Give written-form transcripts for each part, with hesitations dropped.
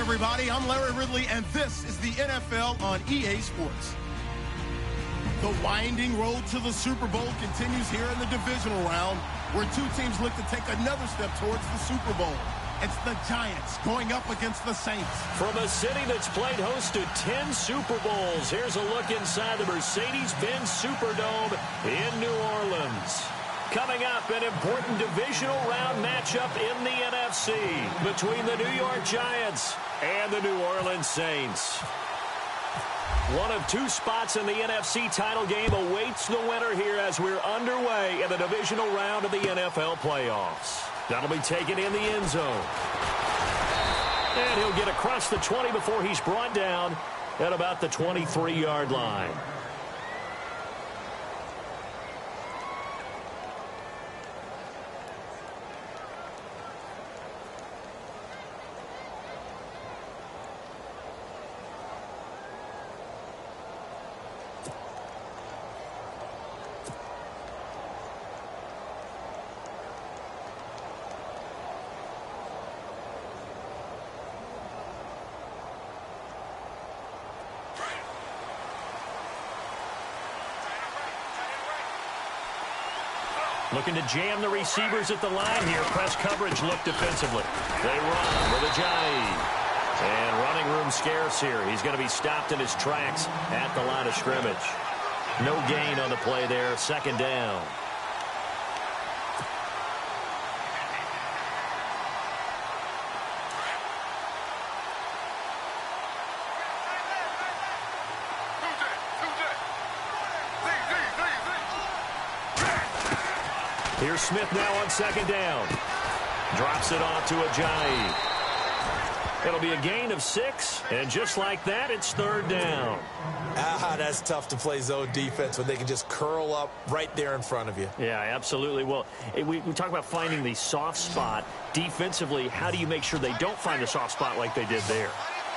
everybody. I'm Larry Ridley, and this is the NFL on EA Sports. The winding road to the Super Bowl continues here in the divisional round, where two teams look to take another step towards the Super Bowl. It's the Giants going up against the Saints. From a city that's played host to 10 Super Bowls, here's a look inside the Mercedes-Benz Superdome in New Orleans. Coming up, an important divisional round matchup in the NFC between the New York Giants and the New Orleans Saints. One of two spots in the NFC title game awaits the winner here as we're underway in the divisional round of the NFL playoffs. That'll be taken in the end zone. And he'll get across the 20 before he's brought down at about the 23-yard line. Looking to jam the receivers at the line here. Press coverage look defensively. They run with Ajayi. And running room scarce here. He's going to be stopped in his tracks at the line of scrimmage. No gain on the play there. Second down. Here's Smith now on second down. Drops it off to Ajayi. It'll be a gain of 6, and just like that, it's third down. That's tough to play zone defense when they can just curl up right there in front of you. Yeah, absolutely. Well, we talk about finding the soft spot. Defensively, how do you make sure they don't find the soft spot like they did there?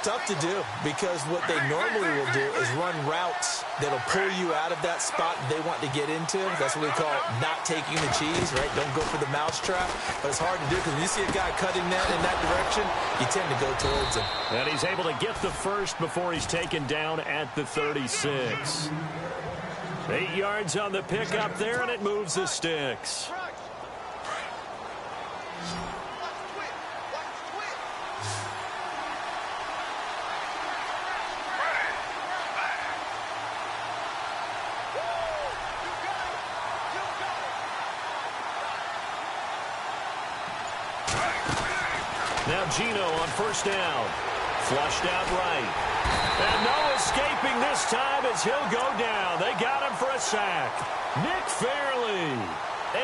Tough to do, because what they normally will do is run routes that'll pull you out of that spot they want to get into. That's what we call not taking the cheese, right? Don't go for the mousetrap. But it's hard to do because when you see a guy cutting that in that direction, you tend to go towards him. And he's able to get the first before he's taken down at the 36. 8 yards on the pickup there, and it moves the sticks. Now Gino on first down. Flushed out right. And no escaping this time as he'll go down. They got him for a sack. Nick Fairley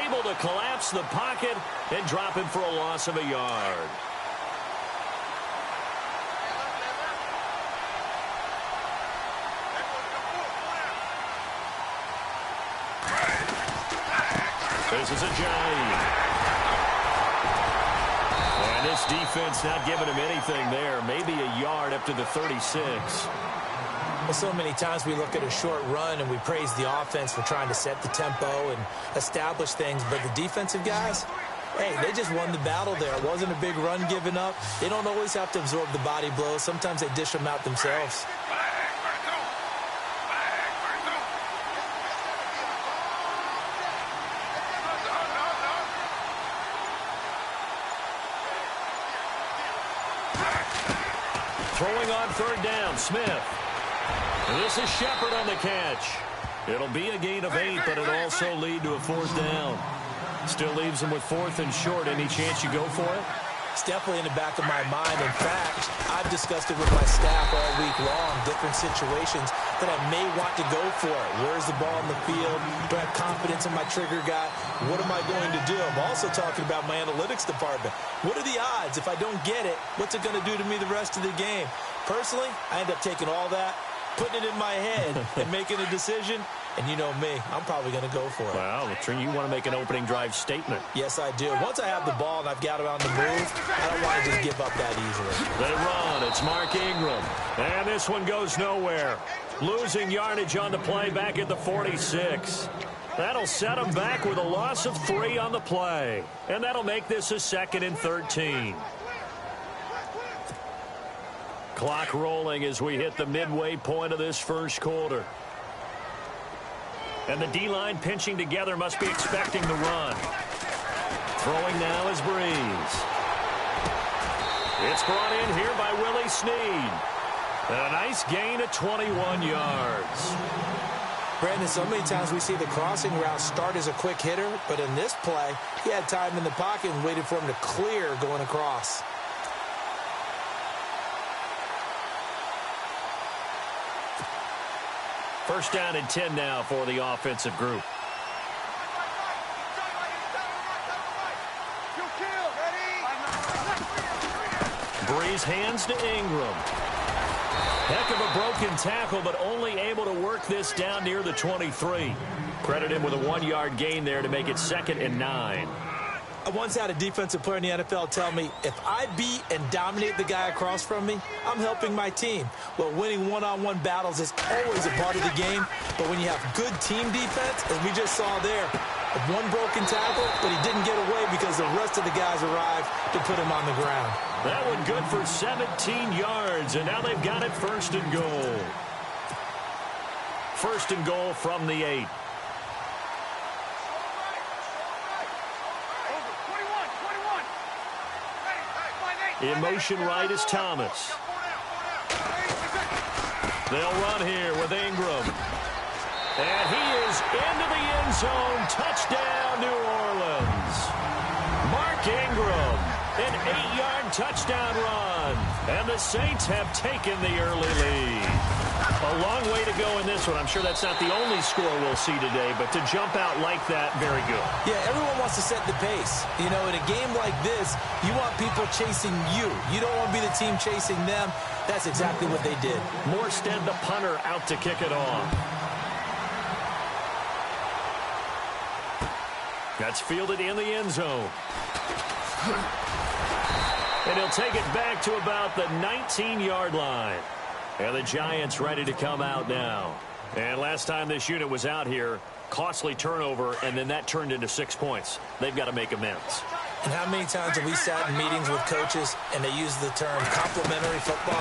able to collapse the pocket and drop him for a loss of a yard. This is Ajayi. And this defense not giving him anything there. Maybe a yard up to the 36. Well, so many times we look at a short run and we praise the offense for trying to set the tempo and establish things. But the defensive guys, hey, they just won the battle there. It wasn't a big run given up. They don't always have to absorb the body blows. Sometimes they dish them out themselves. Throwing on third down, Smith. This is Shepard on the catch. It'll be a gain of 8, but it'll also lead to a fourth down. Still leaves him with fourth and short. Any chance you go for it? It's definitely in the back of my mind. In fact, I've discussed it with my staff all week long, different situations that I may want to go for it. Where's the ball in the field? Do I have confidence in my trigger guy? What am I going to do? I'm also talking about my analytics department. What are the odds? If I don't get it, what's it going to do to me the rest of the game? Personally, I end up taking all that, putting it in my head, and making a decision. And you know me, I'm probably going to go for it. Well, you want to make an opening drive statement. Yes, I do. Once I have the ball and I've got it on the move, I don't want to just give up that easily. They run. It's Mark Ingram. And this one goes nowhere. Losing yardage on the play back at the 46. That'll set them back with a loss of 3 on the play. And that'll make this a 2nd and 13. Clock rolling as we hit the midway point of this first quarter. And the D-line pinching together must be expecting the run. Throwing now is Breeze. It's brought in here by Willie Snead. And a nice gain of 21 yards. Brandon, so many times we see the crossing route start as a quick hitter, but in this play, he had time in the pocket and waited for him to clear going across. First down and 10 now for the offensive group. Breeze hands to Ingram. Heck of a broken tackle, but only able to work this down near the 23. Credit him with a 1-yard gain there to make it 2nd and 9. I once had a defensive player in the NFL tell me, if I beat and dominate the guy across from me, I'm helping my team. Well, winning one-on-one battles is always a part of the game, but when you have good team defense, as we just saw there, one broken tackle, but he didn't get away because the rest of the guys arrived to put him on the ground. That one good for 17 yards, and now they've got it 1st and goal. 1st and goal from the 8. In motion right is Thomas. They'll run here with Ingram. And he is into the end zone. Touchdown, New Orleans. Mark Ingram, an 8-yard touchdown run. And the Saints have taken the early lead. A long way to go in this one. I'm sure that's not the only score we'll see today, but to jump out like that, very good. Yeah, everyone wants to set the pace. You know, in a game like this, you want people chasing you. You don't want to be the team chasing them. That's exactly what they did. Morstead, the punter, out to kick it off. That's fielded in the end zone. And he'll take it back to about the 19-yard line. And the Giants ready to come out now. And last time this unit was out here, costly turnover, and then that turned into 6 points. They've got to make amends. And how many times have we sat in meetings with coaches and they use the term complementary football?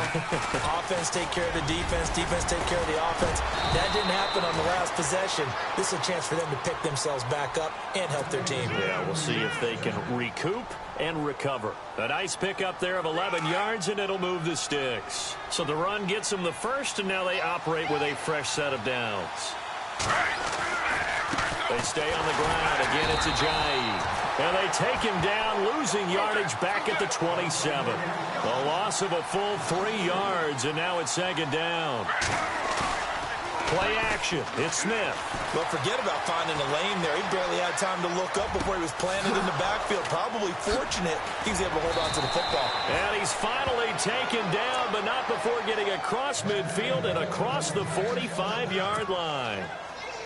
Offense take care of the defense, defense take care of the offense. That didn't happen on the last possession. This is a chance for them to pick themselves back up and help their team. Yeah, we'll see if they can recoup and recover. A nice pickup there of 11 yards, and it'll move the sticks. So the run gets them the first, and now they operate with a fresh set of downs. They stay on the ground. Again, it's Ajayi. And they take him down, losing yardage back at the 27. A loss of a full 3 yards, and now it's 2nd down. Play action. It's Smith. Well, forget about finding a lane there. He barely had time to look up before he was planted in the backfield. Probably fortunate he was able to hold on to the football. And he's finally taken down, but not before getting across midfield and across the 45-yard line.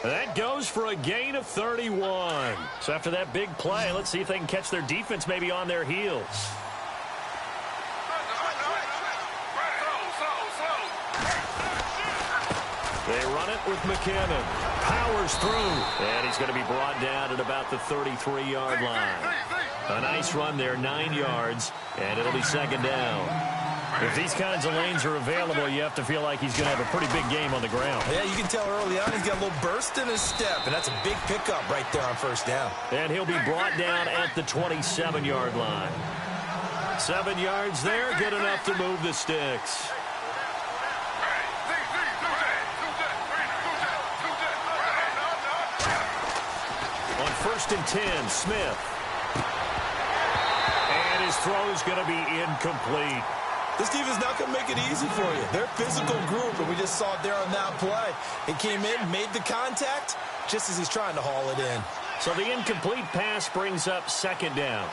That goes for a gain of 31. So after that big play, let's see if they can catch their defense maybe on their heels. They run it with McKinnon. Powers through. And he's going to be brought down at about the 33-yard line. A nice run there, 9 yards, and it'll be 2nd down. If these kinds of lanes are available, you have to feel like he's going to have a pretty big game on the ground. Yeah, you can tell early on he's got a little burst in his step, and that's a big pickup right there on 1st down. And he'll be brought down at the 27-yard line. 7 yards there, good enough to move the sticks. On 1st and 10, Smith. And his throw's going to be incomplete. This defense not going to make it easy for you. They're a physical group, and we just saw it there on that play. He came in, made the contact, just as he's trying to haul it in. So the incomplete pass brings up 2nd down.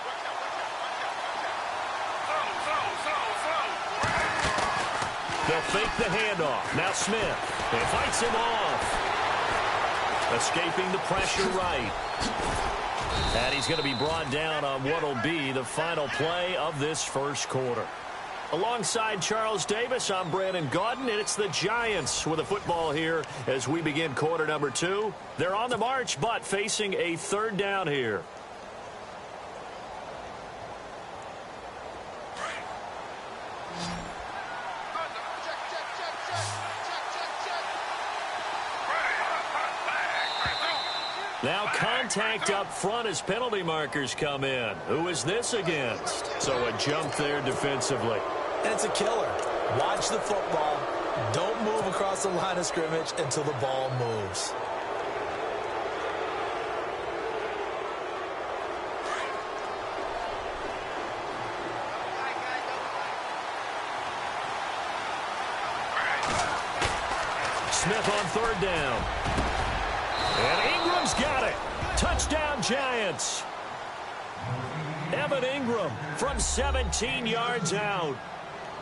They'll fake the handoff. Now Smith. He fights him off. Escaping the pressure right. And he's going to be brought down on what will be the final play of this first quarter. Alongside Charles Davis, I'm Brandon Gaudin, and it's the Giants with the football here as we begin quarter number 2. They're on the march, but facing a 3rd down here. Now contact up front as penalty markers come in. Who is this against? So a jump there defensively. And it's a killer. Watch the football. Don't move across the line of scrimmage until the ball moves. Smith on third down. And Ingram's got it. Touchdown, Giants. Evan Ingram from 17 yards out.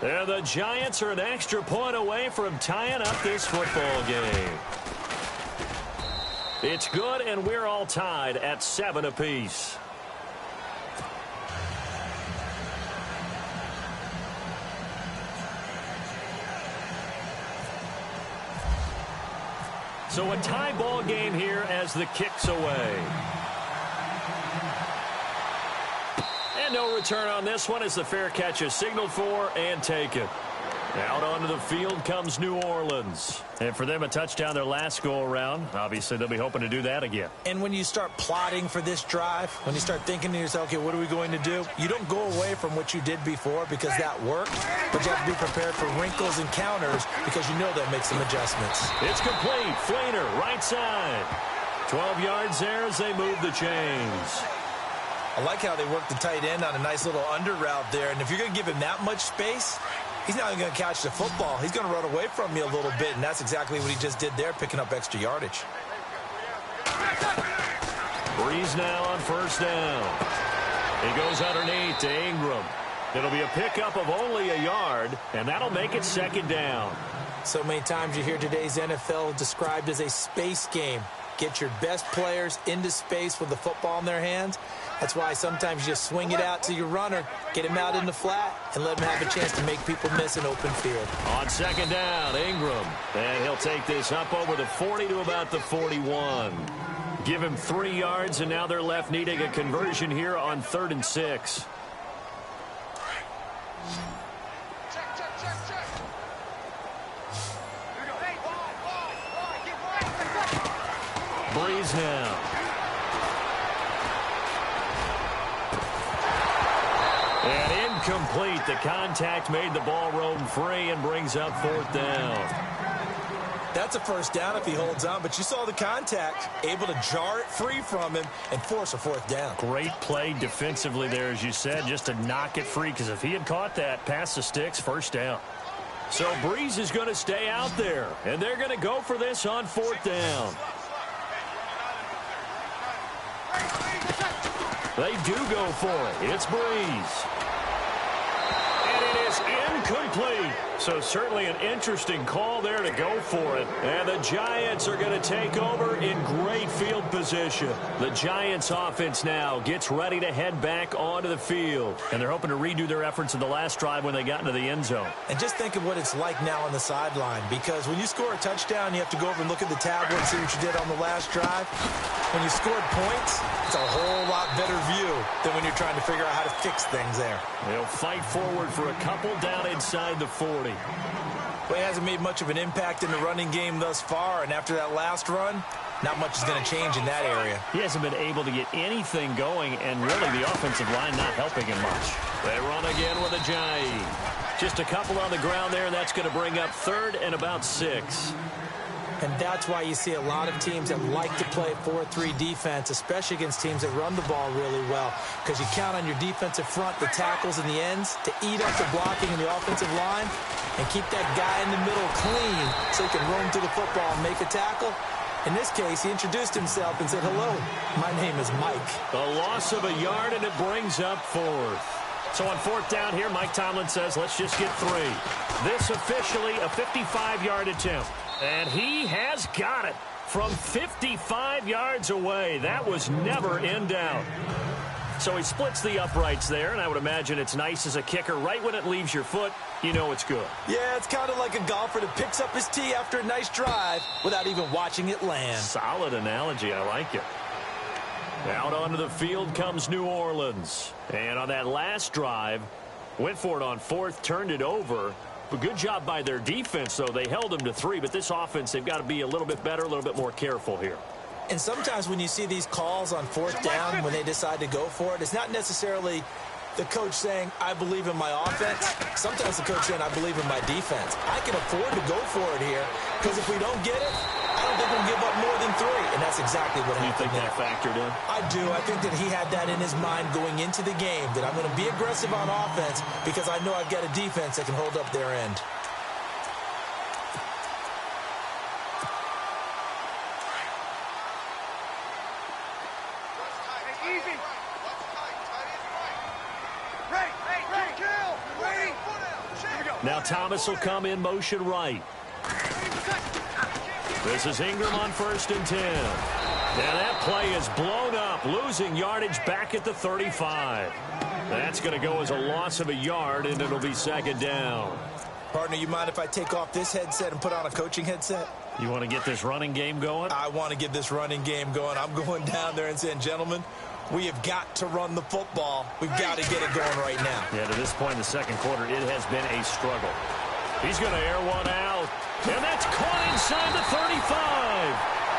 And the Giants are an extra point away from tying up this football game. It's good, and we're all tied at 7 apiece. So a tie ball game here as the kick's away. And no return on this one as the fair catch is signaled for and taken. Out onto the field comes New Orleans. And for them, a touchdown their last go-around. Obviously, they'll be hoping to do that again. And when you start plotting for this drive, when you start thinking to yourself, okay, what are we going to do? You don't go away from what you did before because that worked, but you have to be prepared for wrinkles and counters because you know they'll make some adjustments. It's complete. Flainer, right side. 12 yards there as they move the chains. I like how they work the tight end on a nice little under route there. And if you're going to give him that much space, he's not even going to catch the football. He's going to run away from you a little bit, and that's exactly what he just did there, picking up extra yardage. Breeze now on first down. He goes underneath to Ingram. It'll be a pickup of only a yard, and that'll make it second down. So many times you hear today's NFL described as a space game. Get your best players into space with the football in their hands. That's why sometimes you just swing it out to your runner, get him out in the flat, and let him have a chance to make people miss an open field. On second down, Ingram. And he'll take this up over the 40 to about the 41. Give him 3 yards, and now they're left needing a conversion here on 3rd and 6. Breeze now. And incomplete. The contact made the ball roam free and brings up 4th down. That's a first down if he holds on, but you saw the contact, able to jar it free from him and force a 4th down. Great play defensively there, as you said, just to knock it free, because if he had caught that, past the sticks, first down. So Breeze is going to stay out there, and they're going to go for this on 4th down. They do go for it. It's Breeze. And it is incomplete. So certainly an interesting call there to go for it. And the Giants are going to take over in great field position. The Giants offense now gets ready to head back onto the field. And they're hoping to redo their efforts in the last drive when they got into the end zone. And just think of what it's like now on the sideline, because when you score a touchdown, you have to go over and look at the tablet and see what you did on the last drive. When you scored points, it's a whole lot better view than when you're trying to figure out how to fix things there. They'll fight forward for a couple down inside the 40. Well, he hasn't made much of an impact in the running game thus far, and after that last run, not much is going to change in that area. He hasn't been able to get anything going, and really the offensive line not helping him much. They run again with Ajayi. Just a couple on the ground there, and that's going to bring up 3rd and about 6. And that's why you see a lot of teams that like to play 4-3 defense, especially against teams that run the ball really well, because you count on your defensive front, the tackles and the ends, to eat up the blocking in the offensive line and keep that guy in the middle clean so he can roam to the football and make a tackle. In this case, he introduced himself and said, "Hello, my name is Mike." A loss of a yard, and it brings up 4th. So on 4th down here, Mike Tomlin says, let's just get 3. This officially a 55-yard attempt. And he has got it from 55 yards away. That was never in doubt. So he splits the uprights there, and I would imagine it's nice as a kicker. Right when it leaves your foot, you know it's good. Yeah, it's kind of like a golfer that picks up his tee after a nice drive without even watching it land. Solid analogy. I like it. Out onto the field comes New Orleans. And on that last drive, went for it on 4th, turned it over. But good job by their defense, though. They held them to 3, but this offense, they've got to be a little bit better, a little bit more careful here. And sometimes when you see these calls on fourth down, when they decide to go for it, it's not necessarily the coach saying, I believe in my offense. Sometimes the coach saying, I believe in my defense. I can afford to go for it here because if we don't get it, I don't think we'll give up more than 3. And that's exactly what happened there. You think that factored in? I do. I think that he had that in his mind going into the game, that I'm going to be aggressive on offense because I know I've got a defense that can hold up their end. Now Thomas will come in motion right. This is Ingram on 1st and 10. Now that play is blown up, losing yardage back at the 35. That's going to go as a loss of a yard, and it'll be 2nd down. Partner, you mind if I take off this headset and put on a coaching headset? You want to get this running game going? I want to get this running game going. I'm going down there and saying, gentlemen, we have got to run the football. We've got to get it going right now. Yeah, to this point in the 2nd quarter, it has been a struggle. He's going to air one out, and that's caught inside the 35.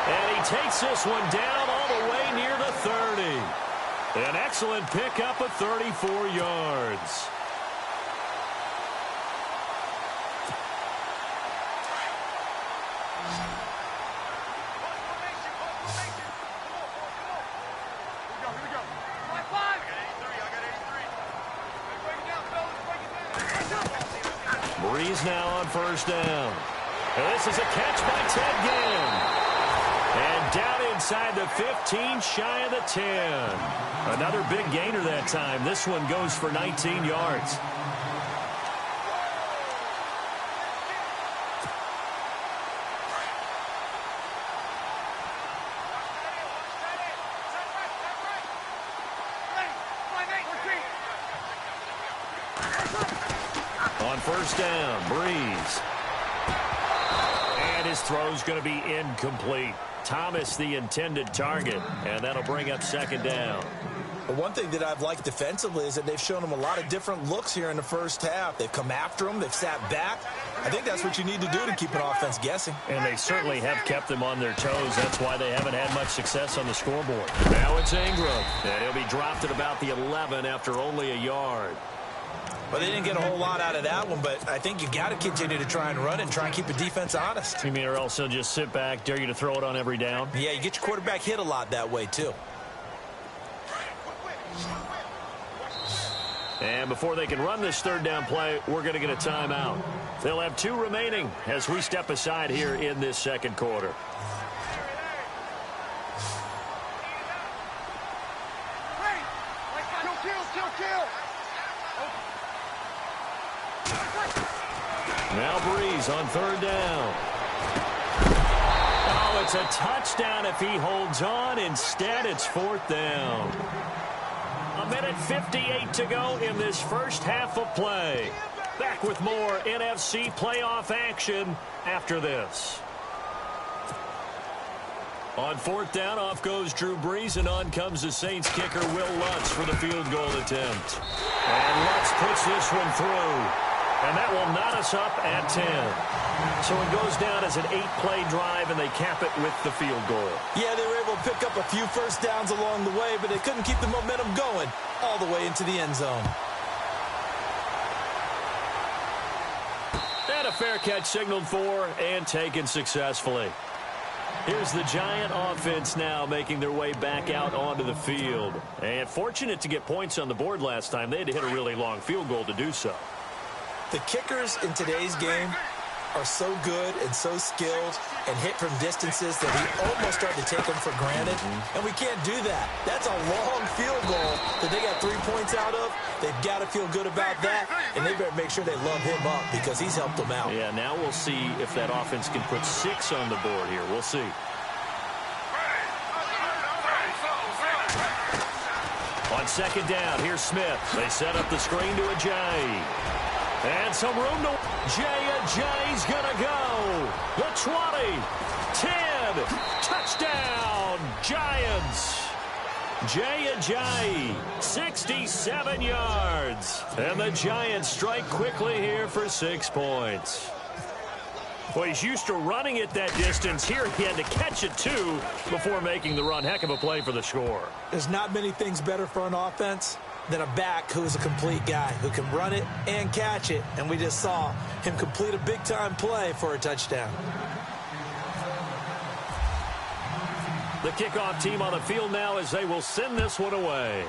And he takes this one down all the way near the 30. An excellent pickup of 34 yards. Breeze now on 1st down. And this is a catch by Ted Ginn. And down inside the 15, shy of the 10. Another big gainer that time. This one goes for 19 yards. On 1st down, Breeze. And his throw's going to be incomplete. Thomas the intended target, and that'll bring up 2nd down. But one thing that I've liked defensively is that they've shown him a lot of different looks here in the 1st half. They've come after him. They've sat back. I think that's what you need to do to keep an offense guessing. And they certainly have kept them on their toes. That's why they haven't had much success on the scoreboard. Now it's Ingram, and he'll be dropped at about the 11 after only a yard. Well, they didn't get a whole lot out of that one, but I think you got to continue to try and run it and try and keep the defense honest. You mean, or else they'll just sit back, dare you to throw it on every down? Yeah, you get your quarterback hit a lot that way, too. And before they can run this 3rd down play, we're going to get a timeout. They'll have 2 remaining as we step aside here in this 2nd quarter. Now Breeze on 3rd down. Oh, it's a touchdown if he holds on. Instead, it's 4th down. 1:58 to go in this 1st half of play. Back with more NFC playoff action after this. On 4th down, off goes Drew Brees, and on comes the Saints kicker, Will Lutz, for the field goal attempt. And Lutz puts this one through. And that will knot us up at 10. So it goes down as an 8-play drive, and they cap it with the field goal. Yeah, they were able to pick up a few 1st downs along the way, but they couldn't keep the momentum going all the way into the end zone. And a fair catch signaled for and taken successfully. Here's the Giant offense now making their way back out onto the field. And fortunate to get points on the board last time. They had to hit a really long field goal to do so. The kickers in today's game are so good and so skilled and hit from distances that we almost start to take them for granted. And we can't do that. That's a long field goal that they got 3 points out of. They've got to feel good about that, and they better make sure they love him up because he's helped them out. Yeah, now we'll see if that offense can put 6 on the board here. We'll see. On 2nd down, here's Smith. They set up the screen to Ajayi. And some room to... Ajayi's going to go. The 20, 10, touchdown, Giants. Ajayi, 67 yards. And the Giants strike quickly here for 6 points. Well, he's used to running it that distance. Here he had to catch it, too, before making the run. Heck of a play for the score. There's not many things better for an offense than a back who's a complete guy, who can run it and catch it. And we just saw him complete a big-time play for a touchdown. The kickoff team on the field now as they will send this one away.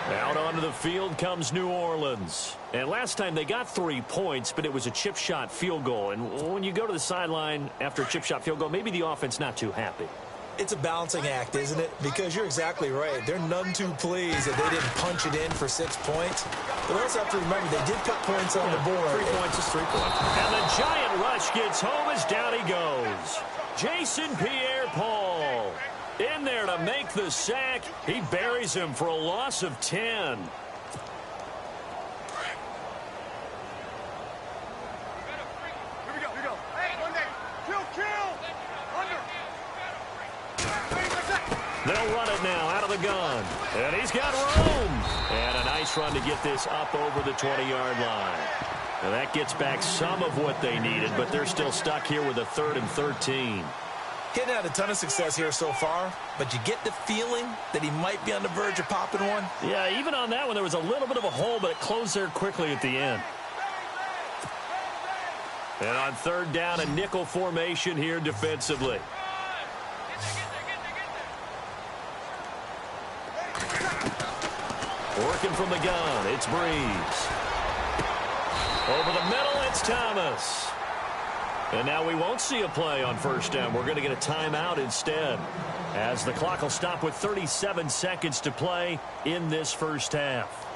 Out onto the field comes New Orleans. And last time they got 3 points, but it was a chip shot field goal. And when you go to the sideline after a chip shot field goal, maybe the offense not too happy. It's a balancing act, isn't it? Because you're exactly right. They're none too pleased that they didn't punch it in for 6 points. But also have to remember, they did put points on the board. 3 points is 3 points. And the giant rush gets home as down he goes. Jason Pierre-Paul in there to make the sack. He buries him for a loss of 10. They'll run it now out of the gun. And he's got room. And a nice run to get this up over the 20-yard line. And that gets back some of what they needed, but they're still stuck here with a 3rd and 13. Getting had a ton of success here so far, but you get the feeling that he might be on the verge of popping one. Yeah, even on that one, there was a little bit of a hole, but it closed there quickly at the end. And on 3rd down, a nickel formation here defensively. Working from the gun, it's Breeze. Over the middle, it's Thomas. And now we won't see a play on 1st down. We're going to get a timeout instead, as the clock will stop with 37 seconds to play in this first half.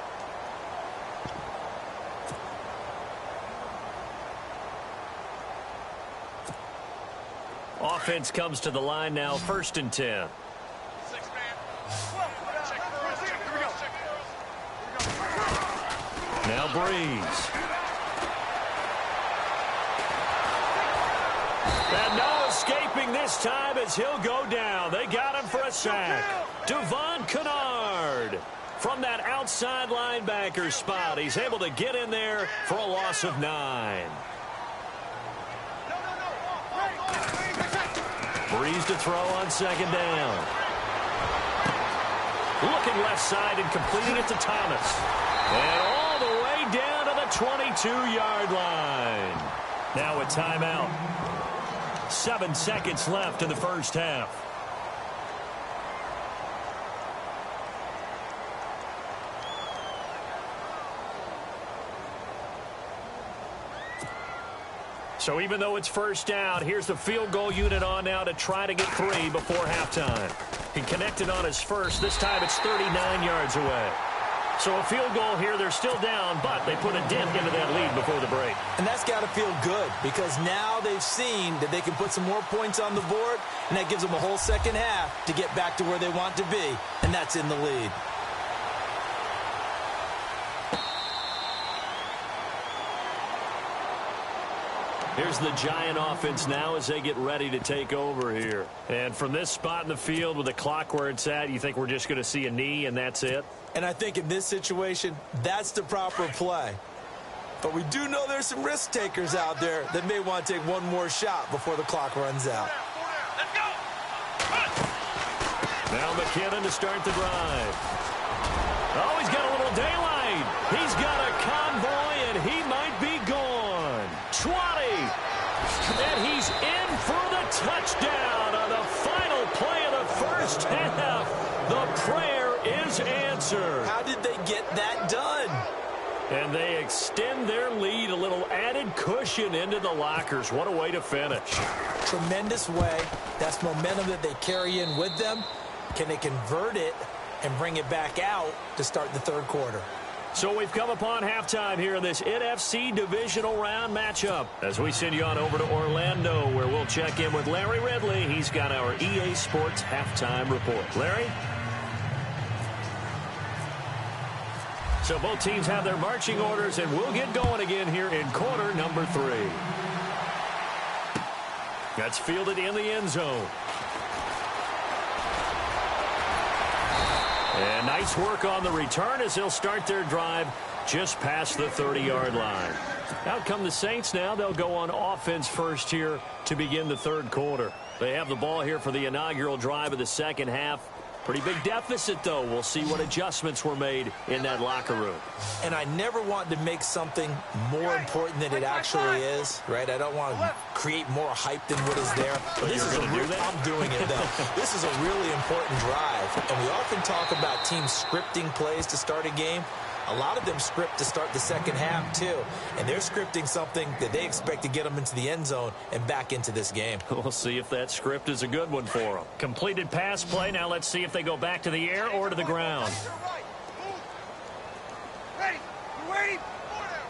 Offense comes to the line now, 1st and 10. Now Breeze. And no escaping this time as he'll go down. They got him for a sack. Devon Kennard from that outside linebacker spot. He's able to get in there for a loss of 9. Breeze to throw on 2nd down. Looking left side and completing it to Thomas. And all the way down to the 22-yard line. Now a timeout. 7 seconds left in the first half. So even though it's 1st down, here's the field goal unit on now to try to get 3 before halftime. He connected on his first. This time it's 39 yards away. So a field goal here, they're still down, but they put a dent into that lead before the break. And that's got to feel good, because now they've seen that they can put some more points on the board, and that gives them a whole second half to get back to where they want to be, and that's in the lead. Here's the Giant offense now as they get ready to take over here. And from this spot in the field with the clock where it's at, you think we're just going to see a knee and that's it? And I think in this situation, that's the proper play. But we do know there's some risk takers out there that may want to take one more shot before the clock runs out. Now McKinnon to start the drive. Oh, he's got a little daylight. He's got a convoy, and he might be gone. 20. And he's in for the touchdown on the final play of the first half. The prayer is answered. How did they get that done? And they extend their lead, a little added cushion into the lockers. What a way to finish. Tremendous way. That's momentum that they carry in with them. Can they convert it and bring it back out to start the 3rd quarter? So we've come upon halftime here in this NFC divisional round matchup as we send you on over to Orlando, where we'll check in with Larry Ridley. He's got our EA Sports halftime report. Larry? So both teams have their marching orders, and we'll get going again here in quarter number 3. That's fielded in the end zone. And nice work on the return as they'll start their drive just past the 30-yard line. Out come the Saints now. They'll go on offense first here to begin the third quarter. They have the ball here for the inaugural drive of the second half. Pretty big deficit, though. We'll see what adjustments were made in that locker room. And I never want to make something more important than it actually is, right? I don't want to create more hype than what is there. But this is I'm doing it, though. This is a really important drive. And we often talk about teams scripting plays to start a game. A lot of them script to start the second half, too. And they're scripting something that they expect to get them into the end zone and back into this game. We'll see if that script is a good one for them. Completed pass play. Now let's see if they go back to the air or to the ground. Ready. You ready?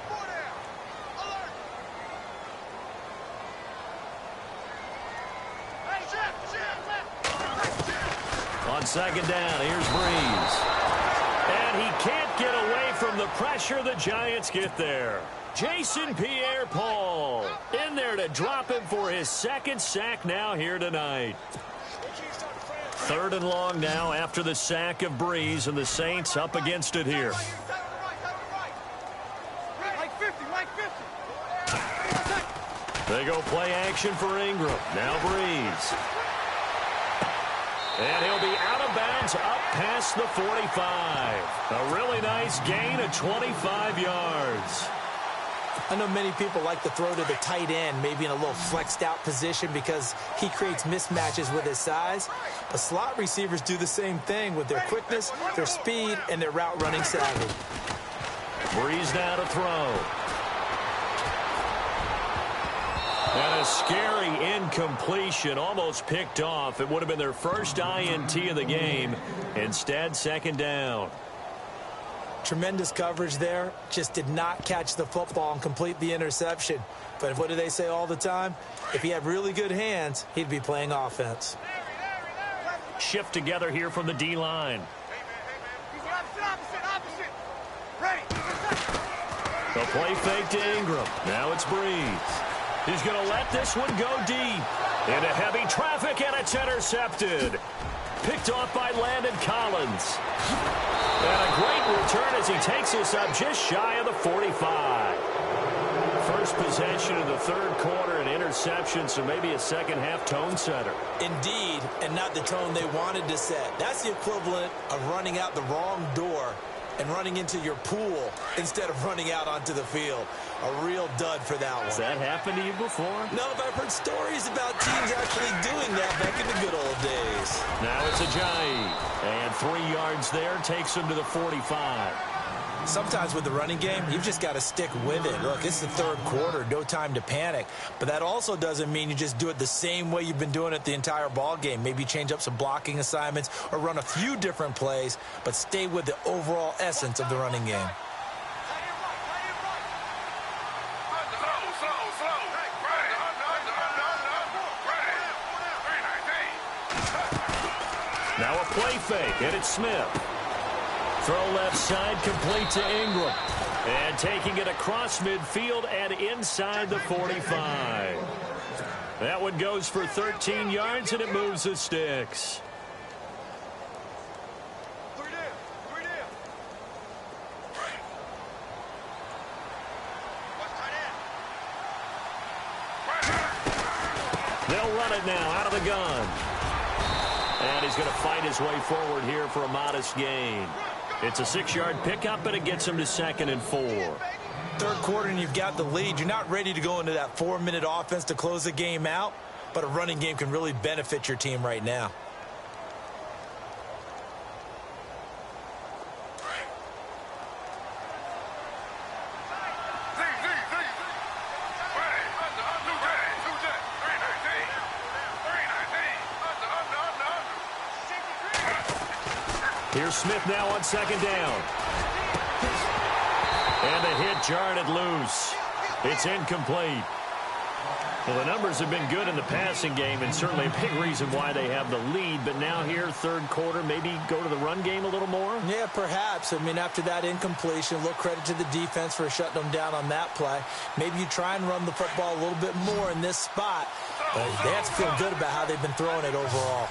Four down. Alert. Hey, on second down, here's Breeze. And he can't get away from the pressure. The Giants get there. Jason Pierre-Paul in there to drop him for his second sack now here tonight. 3rd and long now after the sack of Breeze, and the Saints up against it here. They go play action for Ingram. Now Breeze. And he'll be out of bounds up past the 45. A really nice gain of 25 yards. I know many people like to throw to the tight end, maybe in a little flexed out position because he creates mismatches with his size. But slot receivers do the same thing with their quickness, their speed, and their route running savvy. Breeze now to throw. And a scary incompletion, almost picked off. It would have been their first INT of the game. Instead, second down. Tremendous coverage there. Just did not catch the football and complete the interception. But what do they say all the time? If he had really good hands, he'd be playing offense. Shift together here from the D-line. The play fake to Ingram. Now it's Breeze. He's going to let this one go deep. Into heavy traffic, and it's intercepted. Picked off by Landon Collins. And a great return as he takes us up just shy of the 45. First possession of the third quarter, an interception, so maybe a second half tone setter. Indeed, and not the tone they wanted to set. That's the equivalent of running out the wrong door and running into your pool instead of running out onto the field. A real dud for that one. Has that happened to you before? No, but I've heard stories about teams actually doing that back in the good old days. Now it's Ajayi. And 3 yards there takes him to the 45. Sometimes with the running game, you've just got to stick with it. Look, it's the third quarter, no time to panic. But that also doesn't mean you just do it the same way you've been doing it the entire ball game. Maybe change up some blocking assignments or run a few different plays, but stay with the overall essence of the running game. Now a play fake, and it's Smith. Throw left side, complete to Ingram. And taking it across midfield and inside the 45. That one goes for 13 yards, and it moves the sticks. They'll run it now out of the gun. And he's going to fight his way forward here for a modest gain. It's a 6-yard pickup, and it gets him to 2nd and 4. Third quarter, and you've got the lead. You're not ready to go into that 4-minute offense to close the game out, but a running game can really benefit your team right now. Here's Smith now on 2nd down. And the hit jarred it loose. It's incomplete. Well, the numbers have been good in the passing game, and certainly a big reason why they have the lead. But now here, third quarter, maybe go to the run game a little more? Yeah, perhaps. I mean, after that incompletion, a little credit to the defense for shutting them down on that play. Maybe you try and run the football a little bit more in this spot. But they have to feel good about how they've been throwing it overall.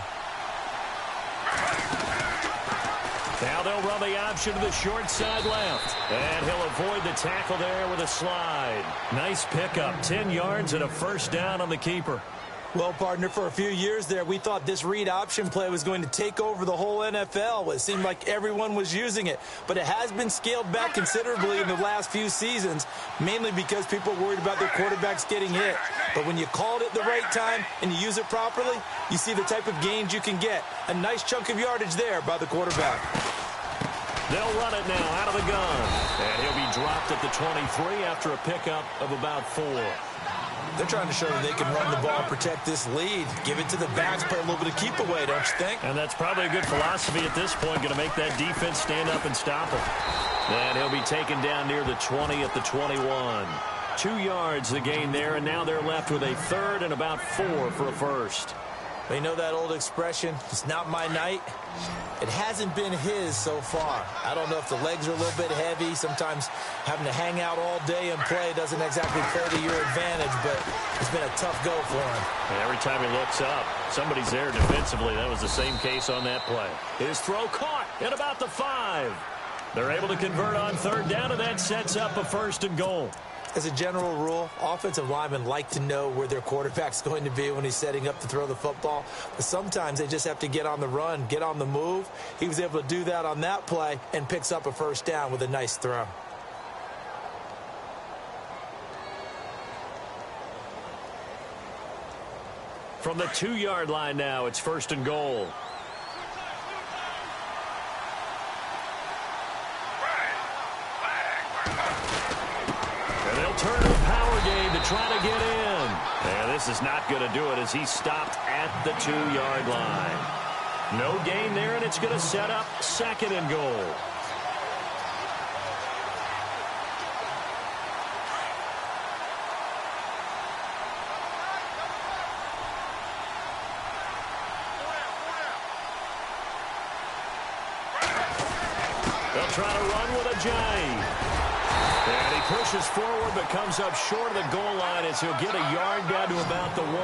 Now they'll run the option to the short side left. And he'll avoid the tackle there with a slide. Nice pickup. 10 yards and a first down on the keeper. Well, partner, for a few years there, we thought this read option play was going to take over the whole NFL. It seemed like everyone was using it. But it has been scaled back considerably in the last few seasons, mainly because people are worried about their quarterbacks getting hit. But when you called it the right time and you use it properly, you see the type of gains you can get. A nice chunk of yardage there by the quarterback. They'll run it now out of the gun. And he'll be dropped at the 23 after a pickup of about 4. They're trying to show that they can run the ball and protect this lead. Give it to the backs, play a little bit of keep away, don't you think? And that's probably a good philosophy at this point, going to make that defense stand up and stop him. And he'll be taken down near the 20 at the 21. 2 yards the gain there, and now they're left with a third and about 4 for a first. You know that old expression, it's not my night? It hasn't been his so far. I don't know if the legs are a little bit heavy. Sometimes having to hang out all day and play doesn't exactly play to your advantage, but it's been a tough go for him. And every time he looks up, somebody's there defensively. That was the same case on that play. His throw caught at about the 5. They're able to convert on third down, and that sets up a first and goal. As a general rule, offensive linemen like to know where their quarterback's going to be when he's setting up to throw the football. But sometimes they just have to get on the run, get on the move. He was able to do that on that play and picks up a first down with a nice throw. From the 2-yard line now, it's first and goal. Turn to the power game to try to get in. And this is not going to do it as he's stopped at the 2-yard line. No gain there, and it's going to set up second and goal. They'll try to run with a giant. And he pushes forward but comes up short of the goal line as he'll get a yard down to about the 1.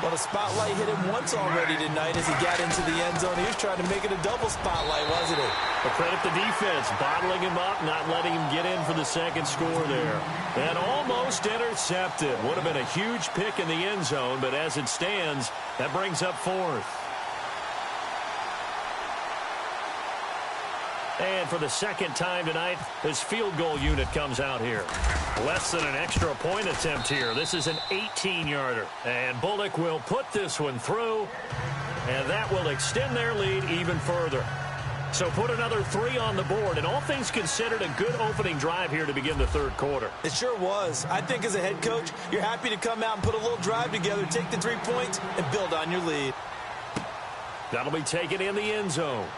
Well, the spotlight hit him once already tonight as he got into the end zone. He was trying to make it a double spotlight, wasn't he? But credit the defense, bottling him up, not letting him get in for the second score there. And almost intercepted. Would have been a huge pick in the end zone, but as it stands, that brings up 4th. And for the second time tonight, his field goal unit comes out here. Less than an extra point attempt here. This is an 18-yarder. And Bullock will put this one through, and that will extend their lead even further. So put another 3 on the board, and all things considered, a good opening drive here to begin the third quarter. It sure was. I think as a head coach, you're happy to come out and put a little drive together, take the 3 points, and build on your lead. That'll be taken in the end zone.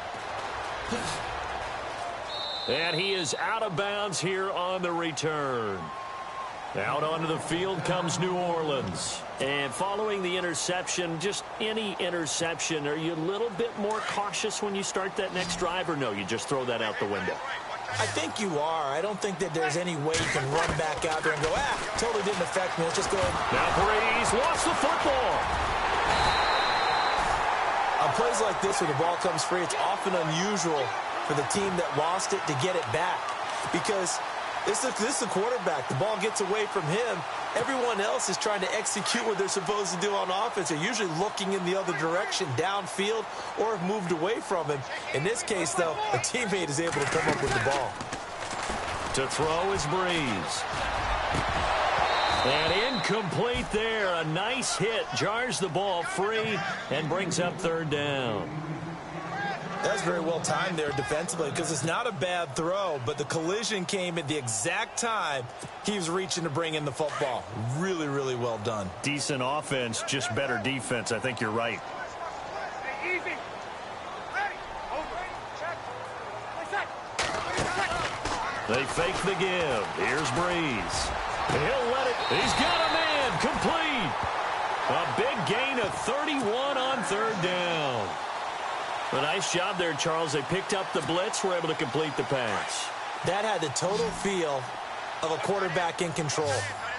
And he is out of bounds here on the return. Out onto the field comes New Orleans. And following the interception, just any interception, are you a little bit more cautious when you start that next drive, or no, you just throw that out the window? I think you are. I don't think that there's any way you can run back out there and go, totally didn't affect me. Let's just go ahead. Now Breeze lost the football. On plays like this where the ball comes free, it's often unusual for the team that lost it to get it back, because this is the quarterback. The ball gets away from him. Everyone else is trying to execute what they're supposed to do on offense. They're usually looking in the other direction, downfield, or have moved away from him. In this case, though, a teammate is able to come up with the ball. To throw is Breeze. And incomplete there. A nice hit. Jars the ball free and brings up third down. That's very well timed there defensively, because it's not a bad throw, but the collision came at the exact time he was reaching to bring in the football. Really, really well done. Decent offense, just better defense. I think you're right. Easy. Ready. Over. Check. They fake the give. Here's Breeze. He'll let it. He's got a man. Complete. A big gain of 31 on third down. A nice job there, Charles. They picked up the blitz, were able to complete the pass. That had the total feel of a quarterback in control.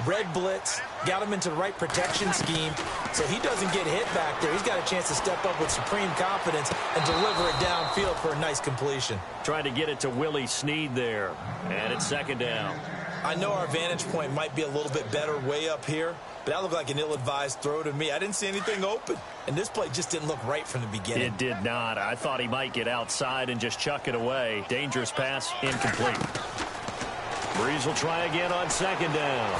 Red blitz, got him into the right protection scheme, so he doesn't get hit back there. He's got a chance to step up with supreme confidence and deliver it downfield for a nice completion. Trying to get it to Willie Snead there, and it's second down. I know our vantage point might be a little bit better way up here, but that looked like an ill-advised throw to me. I didn't see anything open, and this play just didn't look right from the beginning. It did not. I thought he might get outside and just chuck it away. Dangerous pass, incomplete. Breeze will try again on second down.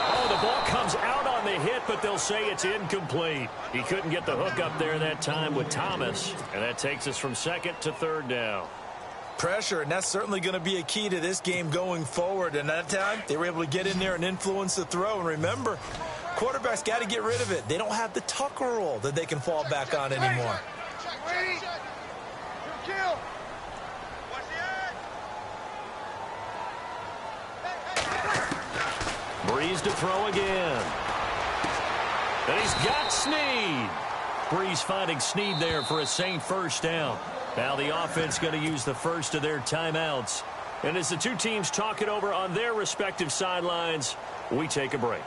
Oh, the ball comes out on the hit, but they'll say it's incomplete. He couldn't get the hook up there that time with Thomas, and that takes us from second to third down. Pressure, and that's certainly going to be a key to this game going forward. And that time, they were able to get in there and influence the throw. And remember, quarterbacks got to get rid of it. They don't have the tuck roll that they can fall back on anymore. Breeze to throw again. And he's got Snead. Breeze finding Snead there for a Saint first down. Now the offense going to use the first of their timeouts. And as the two teams talk it over on their respective sidelines, we take a break.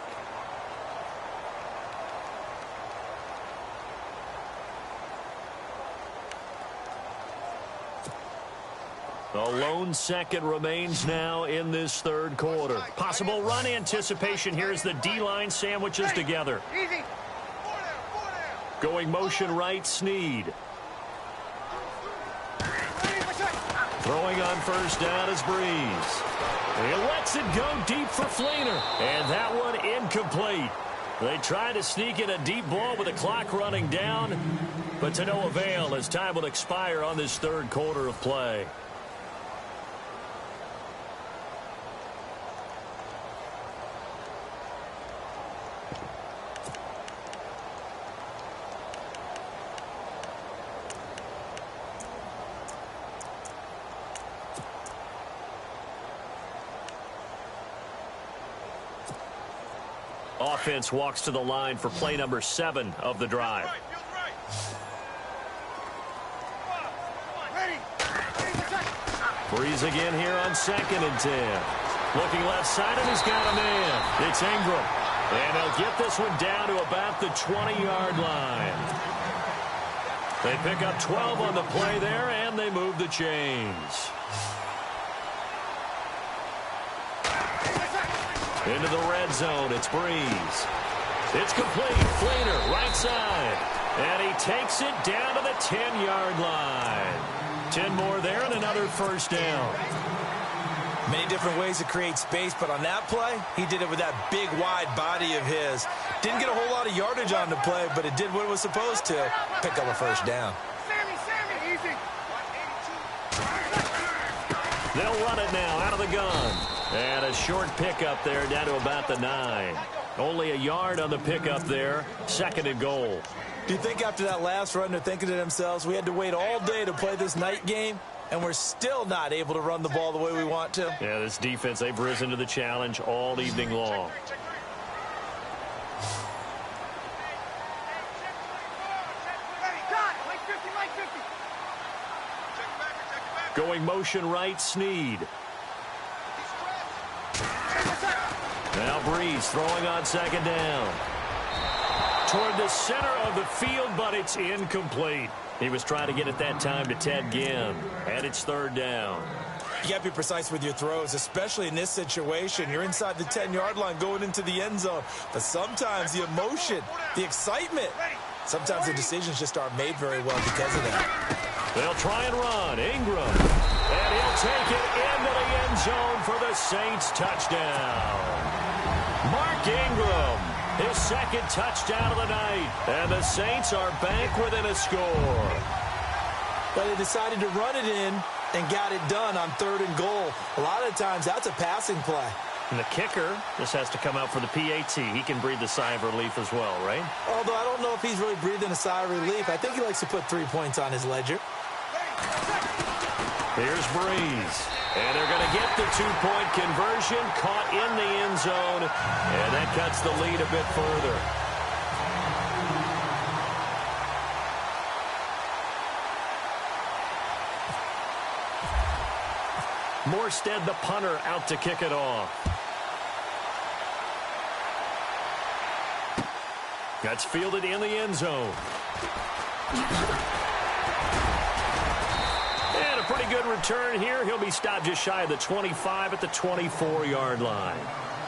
The lone second remains now in this third quarter. Possible run anticipation here as the D-line sandwiches together. Going motion right, Snead. Throwing on first down is Breeze. He lets it go deep for Fleener. And that one incomplete. They try to sneak in a deep ball with the clock running down, but to no avail as time will expire on this third quarter of play. Offense walks to the line for play number 7 of the drive. Breeze again here on second and 10. Looking left side, and he's got a man. It's Ingram. And he'll get this one down to about the 20-yard line. They pick up 12 on the play there, and they move the chains. Into the red zone, it's Breeze. It's complete. Fleener, right side. And he takes it down to the 10-yard line. 10 more there and another first down. Many different ways to create space, but on that play, he did it with that big, wide body of his. Didn't get a whole lot of yardage on the play, but it did what it was supposed to. Pick up a first down. Sammy, easy. They'll run it now out of the gun. And a short pickup there down to about the 9. Only a yard on the pickup there. Second and goal. Do you think after that last run they're thinking to themselves, we had to wait all day to play this night game, and we're still not able to run the ball the way we want to? Yeah, this defense, they've risen to the challenge all evening long. Going motion right, Snead. Now Breeze throwing on second down. Toward the center of the field, but it's incomplete. He was trying to get it that time to Ted Ginn. And it's third down. You got to be precise with your throws, especially in this situation. You're inside the 10-yard line going into the end zone. But sometimes the emotion, the excitement, sometimes the decisions just aren't made very well because of that. They'll try and run. Ingram. And he'll take it into the end zone for the Saints touchdown. Mark Ingram, his second touchdown of the night. And the Saints are back within a score. But they decided to run it in and got it done on third and goal. A lot of times that's a passing play. And the kicker, this has to come out for the PAT. He can breathe a sigh of relief as well, right? Although I don't know if he's really breathing a sigh of relief. I think he likes to put 3 points on his ledger. Here's Breeze. And they're going to get the 2-point conversion, caught in the end zone, and that cuts the lead a bit further. Morstead, the punter, out to kick it off. That's fielded in the end zone. And a pretty good return here. He'll be stopped just shy of the 25 at the 24-yard line.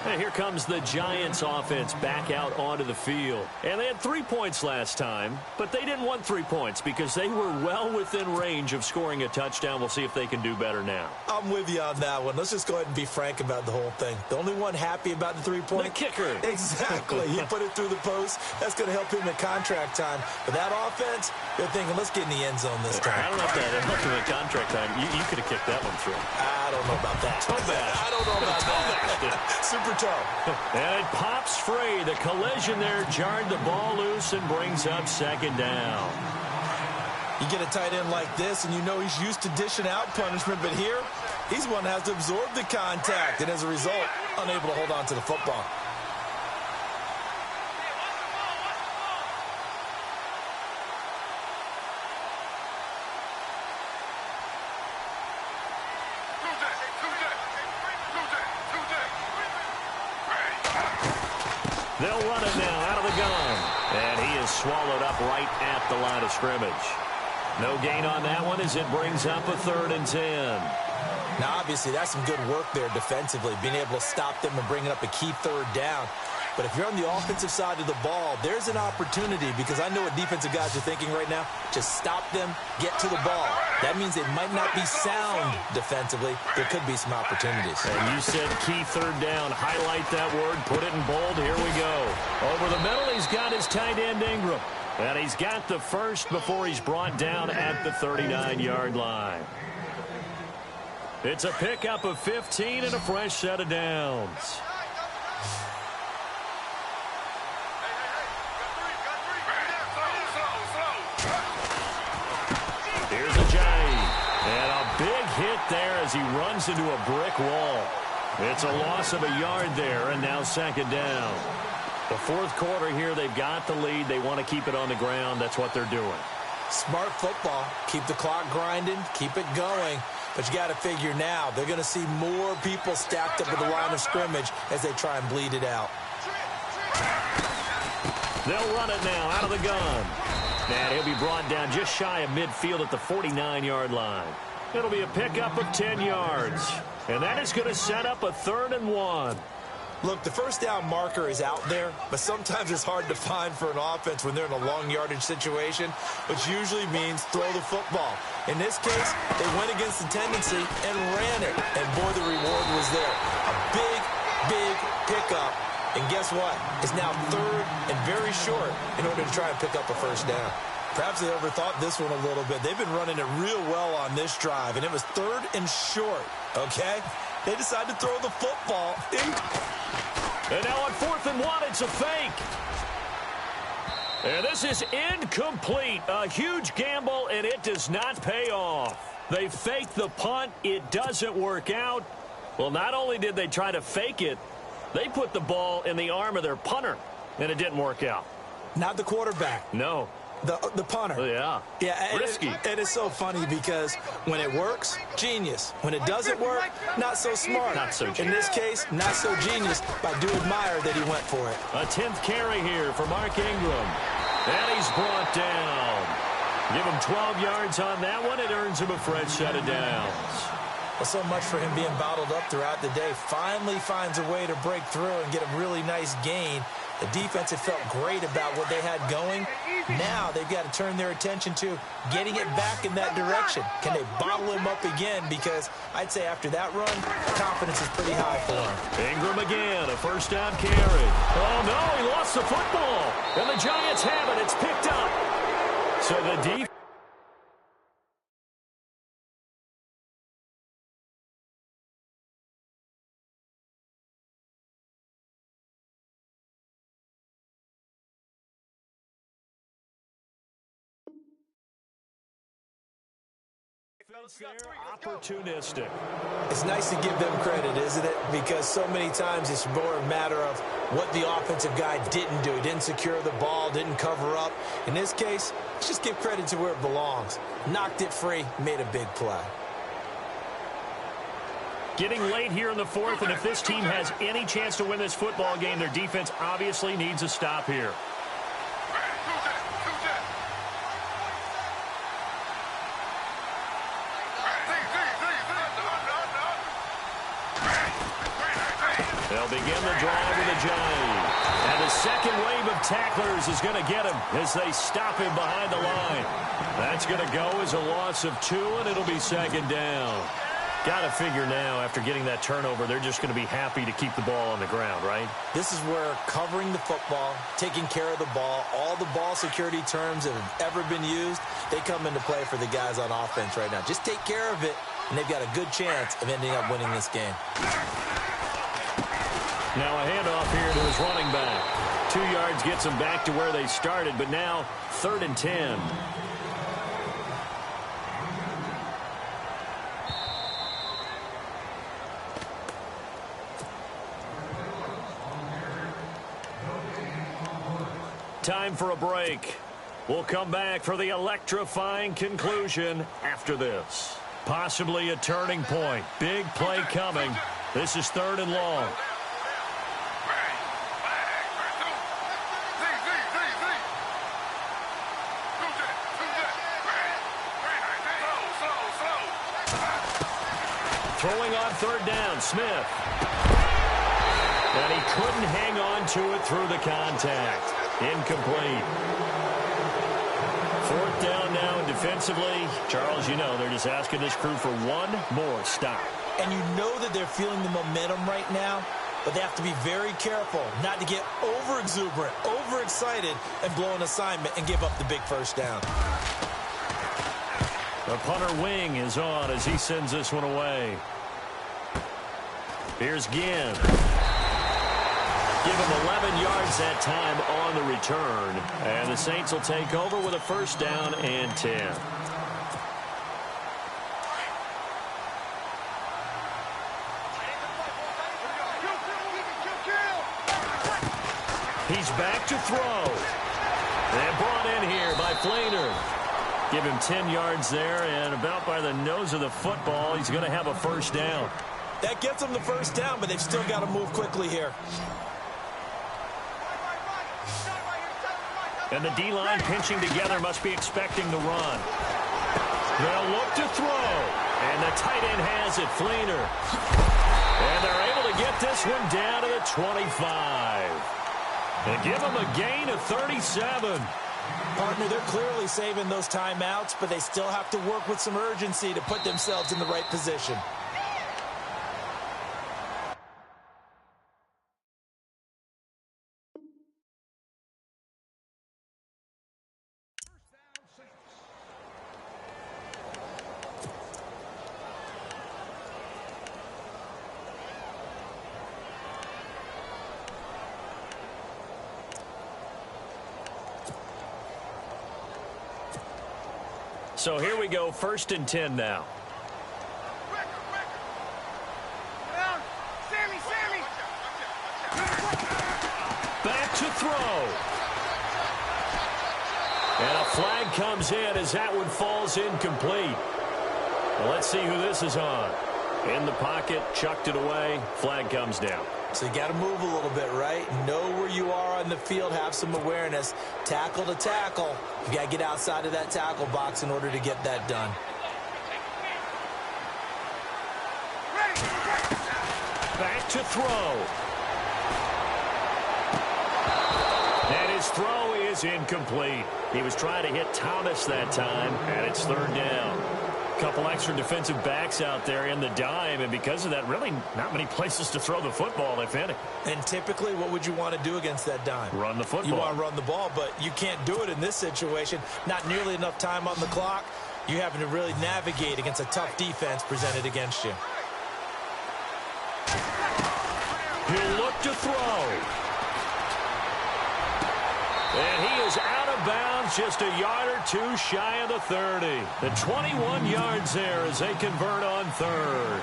And here comes the Giants offense back out onto the field. And they had 3 points last time, but they didn't want 3 points because they were well within range of scoring a touchdown. We'll see if they can do better now. I'm with you on that one. Let's just go ahead and be frank about the whole thing. The only one happy about the 3-point? The kicker. Exactly. He put it through the post. That's going to help him at contract time. But that offense, they're thinking, let's get in the end zone this time. I don't know if that helped him at contract time. You could have kicked that one through. I don't know about that. I don't know about that. Super toe. And it pops free. The collision there jarred the ball loose and brings up second down. You get a tight end like this, and you know he's used to dishing out punishment, but here, he's one that has to absorb the contact, and as a result, unable to hold on to the football. They'll run it now out of the gun. And he is swallowed up right at the line of scrimmage. No gain on that one as it brings up a 3rd and 10. Now, obviously, that's some good work there defensively, being able to stop them and bringing up a key 3rd down. But if you're on the offensive side of the ball, there's an opportunity because I know what defensive guys are thinking right now. Just stop them, get to the ball. That means they might not be sound defensively. There could be some opportunities. And you said key 3rd down. Highlight that word. Put it in bold. Here we go. Over the middle, he's got his tight end Ingram. And he's got the first before he's brought down at the 39-yard line. It's a pickup of 15 and a fresh set of downs. Here's a giant. And a big hit there as he runs into a brick wall. It's a loss of a yard there, and now second down. The 4th quarter here, they've got the lead. They want to keep it on the ground. That's what they're doing. Smart football. Keep the clock grinding. Keep it going. But you got to figure now, they're going to see more people stacked up at the line of scrimmage as they try and bleed it out. They'll run it now out of the gun. And he'll be brought down just shy of midfield at the 49-yard line. It'll be a pickup of 10 yards. And that is going to set up a 3rd and 1. Look, the first down marker is out there, but sometimes it's hard to find for an offense when they're in a long yardage situation, which usually means throw the football. In this case, they went against the tendency and ran it, and boy, the reward was there. A big, big pickup, and guess what? It's now 3rd and very short in order to try and pick up a first down. Perhaps they overthought this one a little bit. They've been running it real well on this drive, and it was 3rd and short, okay? They decided to throw the football in. And now on 4th and 1, it's a fake. And this is incomplete. A huge gamble, and it does not pay off. They fake the punt. It doesn't work out. Well, not only did they try to fake it, they put the ball in the arm of their punter, and it didn't work out. Not the quarterback. No. The punter. Yeah. Yeah. Risky. And it's so funny because when it works, genius. When it doesn't work, not so smart. Not so genius. In this case, not so genius, but I do admire that he went for it. A 10th carry here for Mark Ingram. And he's brought down. Give him 12 yards on that one. It earns him a fresh set of downs. Well, so much for him being bottled up throughout the day. Finally finds a way to break through and get a really nice gain. The defense had felt great about what they had going. Now they've got to turn their attention to getting it back in that direction. Can they bottle him up again? Because I'd say after that run, confidence is pretty high for him. Ingram again, a first down carry. Oh, no, he lost the football. And the Giants have it. It's picked up. So the defense. Opportunistic. It's nice to give them credit, isn't it? Because so many times it's more a matter of what the offensive guy didn't do. He didn't secure the ball, didn't cover up. In this case, let's just give credit to where it belongs. Knocked it free, made a big play. Getting late here in the fourth, and if this team has any chance to win this football game, their defense obviously needs a stop here. They'll begin the drive with a jive. And the second wave of tacklers is going to get him as they stop him behind the line. That's going to go as a loss of 2, and it'll be second down. Got to figure now, after getting that turnover, they're just going to be happy to keep the ball on the ground, right? This is where covering the football, taking care of the ball, all the ball security terms that have ever been used, they come into play for the guys on offense right now. Just take care of it, and they've got a good chance of ending up winning this game. Now a handoff here to his running back. 2 yards gets him back to where they started, but now 3rd and 10. Time for a break. We'll come back for the electrifying conclusion after this. Possibly a turning point. Big play coming. This is 3rd and long. Throwing on 3rd down, Smith. And he couldn't hang on to it through the contact. Incomplete. 4th down now, and defensively, Charles, you know, they're just asking this crew for one more stop. And you know that they're feeling the momentum right now, but they have to be very careful not to get over-exuberant, overexcited, and blow an assignment and give up the big first down. The punter wing is on as he sends this one away. Here's Ginn. Give him 11 yards that time on the return. And the Saints will take over with a 1st down and 10. He's back to throw. And brought in here by Flainer. Give him 10 yards there, and about by the nose of the football, he's going to have a 1st down. That gets them the 1st down, but they've still got to move quickly here. And the D-line pinching together must be expecting the run. They'll look to throw. And the tight end has it, Flainer. And they're able to get this one down to the 25. And give them a gain of 37. Partner, they're clearly saving those timeouts, but they still have to work with some urgency to put themselves in the right position. So here we go, 1st and 10 now. Back to throw. And a flag comes in as that one falls incomplete. Well, let's see who this is on. In the pocket, chucked it away, flag comes down. So you got to move a little bit, right? Know where you are on the field, have some awareness. Tackle to tackle. You got to get outside of that tackle box in order to get that done. Back to throw. And his throw is incomplete. He was trying to hit Thomas that time, and it's 3rd down. Couple extra defensive backs out there in the dime, and because of that, really not many places to throw the football, if any. And typically, what would you want to do against that dime? Run the football. You want to run the ball, but you can't do it in this situation. Not nearly enough time on the clock. You're having to really navigate against a tough defense presented against you. He'll look to throw. And he is out of bounds, just a yard or 2 shy of the 30. The 21 yards there as they convert on 3rd.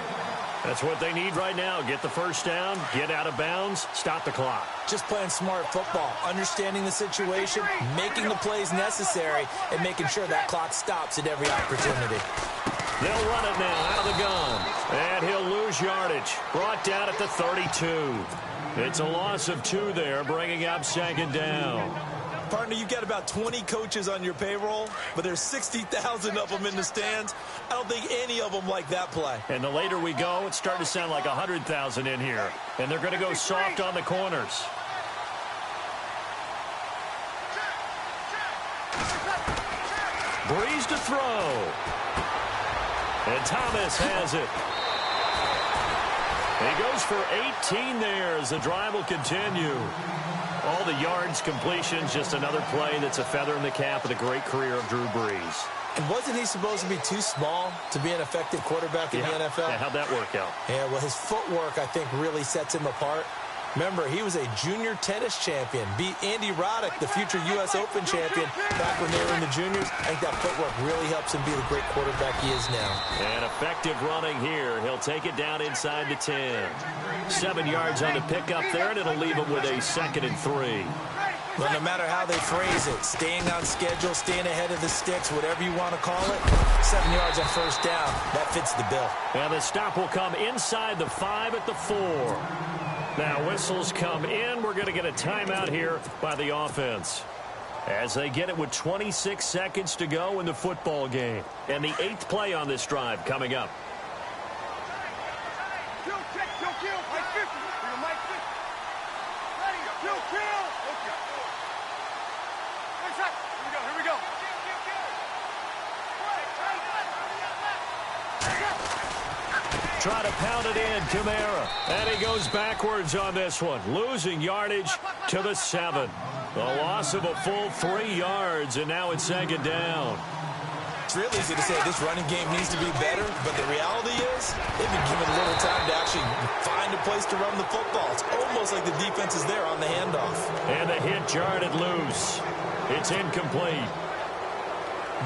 That's what they need right now. Get the 1st down, get out of bounds, stop the clock. Just playing smart football, understanding the situation, making the plays necessary, and making sure that clock stops at every opportunity. They'll run it now out of the gun. And he'll lose yardage. Brought down at the 32. It's a loss of 2 there, bringing up second down. Partner, you've got about 20 coaches on your payroll, but there's 60,000 of them in the stands. I don't think any of them like that play. And the later we go, it's starting to sound like 100,000 in here. And they're going to go soft on the corners. Breeze to throw. And Thomas has it. He goes for 18 there as the drive will continue. All the yards, completions, just another play that's a feather in the cap of the great career of Drew Brees. And wasn't he supposed to be too small to be an effective quarterback in the NFL? Yeah, how'd that work out? Yeah, well, his footwork, I think, really sets him apart. Remember, he was a junior tennis champion, beat Andy Roddick, the future U.S. Open champion, back when they were in the juniors. I think that footwork really helps him be the great quarterback he is now. And effective running here. He'll take it down inside the 10. 7 yards on the pickup there, and it'll leave him with a 2nd and 3. Well, no matter how they phrase it, staying on schedule, staying ahead of the sticks, whatever you want to call it, 7 yards on first down, that fits the bill. And the stop will come inside the 5 at the 4. Now whistles come in. We're going to get a timeout here by the offense as they get it with 26 seconds to go in the football game. And the 8th play on this drive coming up. Try to pound it in, Kamara. And he goes backwards on this one, losing yardage to the 7. A loss of a full 3 yards, and now it's 2nd down. It's real easy to say this running game needs to be better, but the reality is they've been given little time to actually find a place to run the football. It's almost like the defense is there on the handoff. And the hit jarred it loose. It's incomplete.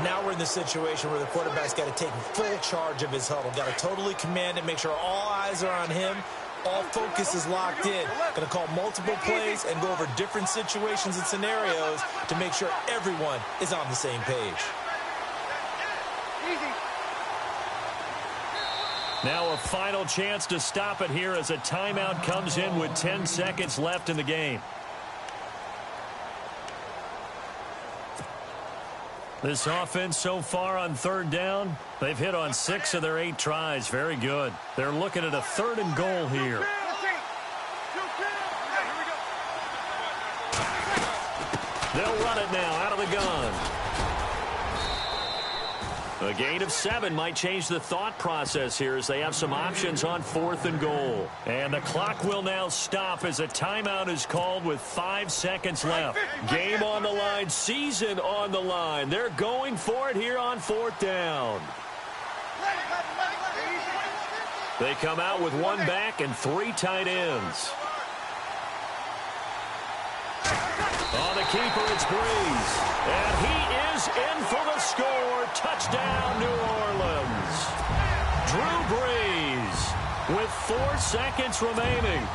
Now we're in the situation where the quarterback's got to take full charge of his huddle. Got to totally command it, make sure all eyes are on him. All focus is locked in. Going to call multiple plays and go over different situations and scenarios to make sure everyone is on the same page. Now a final chance to stop it here as a timeout comes in with 10 seconds left in the game. This offense so far on 3rd down, they've hit on 6 of their 8 tries. Very good. They're looking at a 3rd and goal here. They'll run it now out of the gun. A gain of 7 might change the thought process here as they have some options on 4th and goal. And the clock will now stop as a timeout is called with 5 seconds left. Game on the line, season on the line. They're going for it here on 4th down. They come out with 1 back and 3 tight ends. On the keeper, it's Breeze. And he is in for the score. Touchdown, New Orleans. Drew Brees with 4 seconds remaining.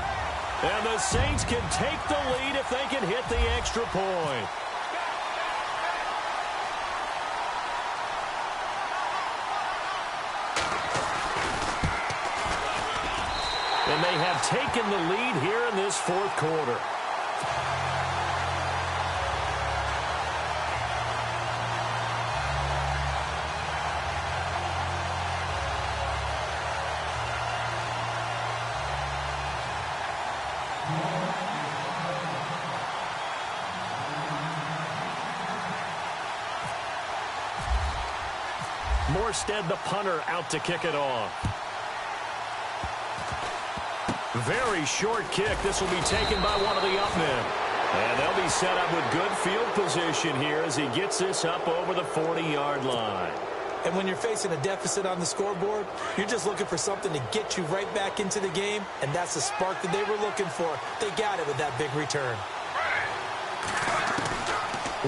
And the Saints can take the lead if they can hit the extra point. And they have taken the lead here in this 4th quarter. Morstead, the punter, out to kick it off. Very short kick. This will be taken by one of the up men. And they'll be set up with good field position here as he gets this up over the 40-yard line. And when you're facing a deficit on the scoreboard, you're just looking for something to get you right back into the game, and that's the spark that they were looking for. They got it with that big return.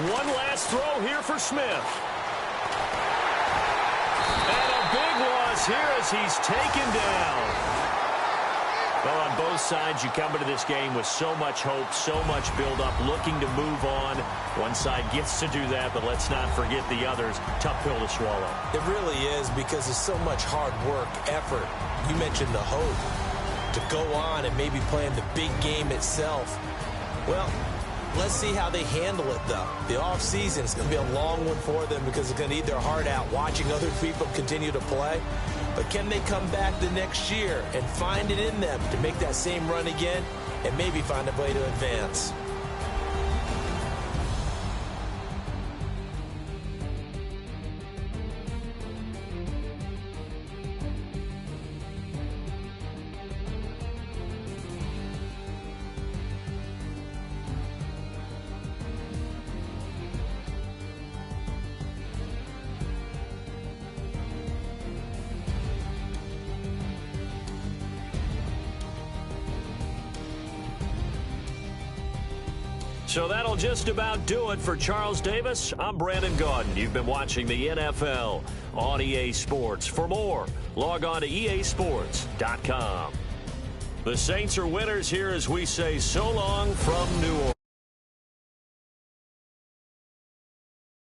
One last throw here for Smith. And a big loss here as he's taken down. Well, on both sides, you come into this game with so much hope, so much build-up, looking to move on. One side gets to do that, but let's not forget the others. Tough pill to swallow. It really is, because there's so much hard work, effort. You mentioned the hope to go on and maybe play in the big game itself. Well, let's see how they handle it, though. The offseason is going to be a long one for them because it's going to eat their heart out watching other people continue to play. But can they come back the next year and find it in them to make that same run again and maybe find a way to advance? So that'll just about do it for Charles Davis. I'm Brandon Gaudin. You've been watching the NFL on EA Sports. For more, log on to easports.com. The Saints are winners here as we say so long from New Orleans.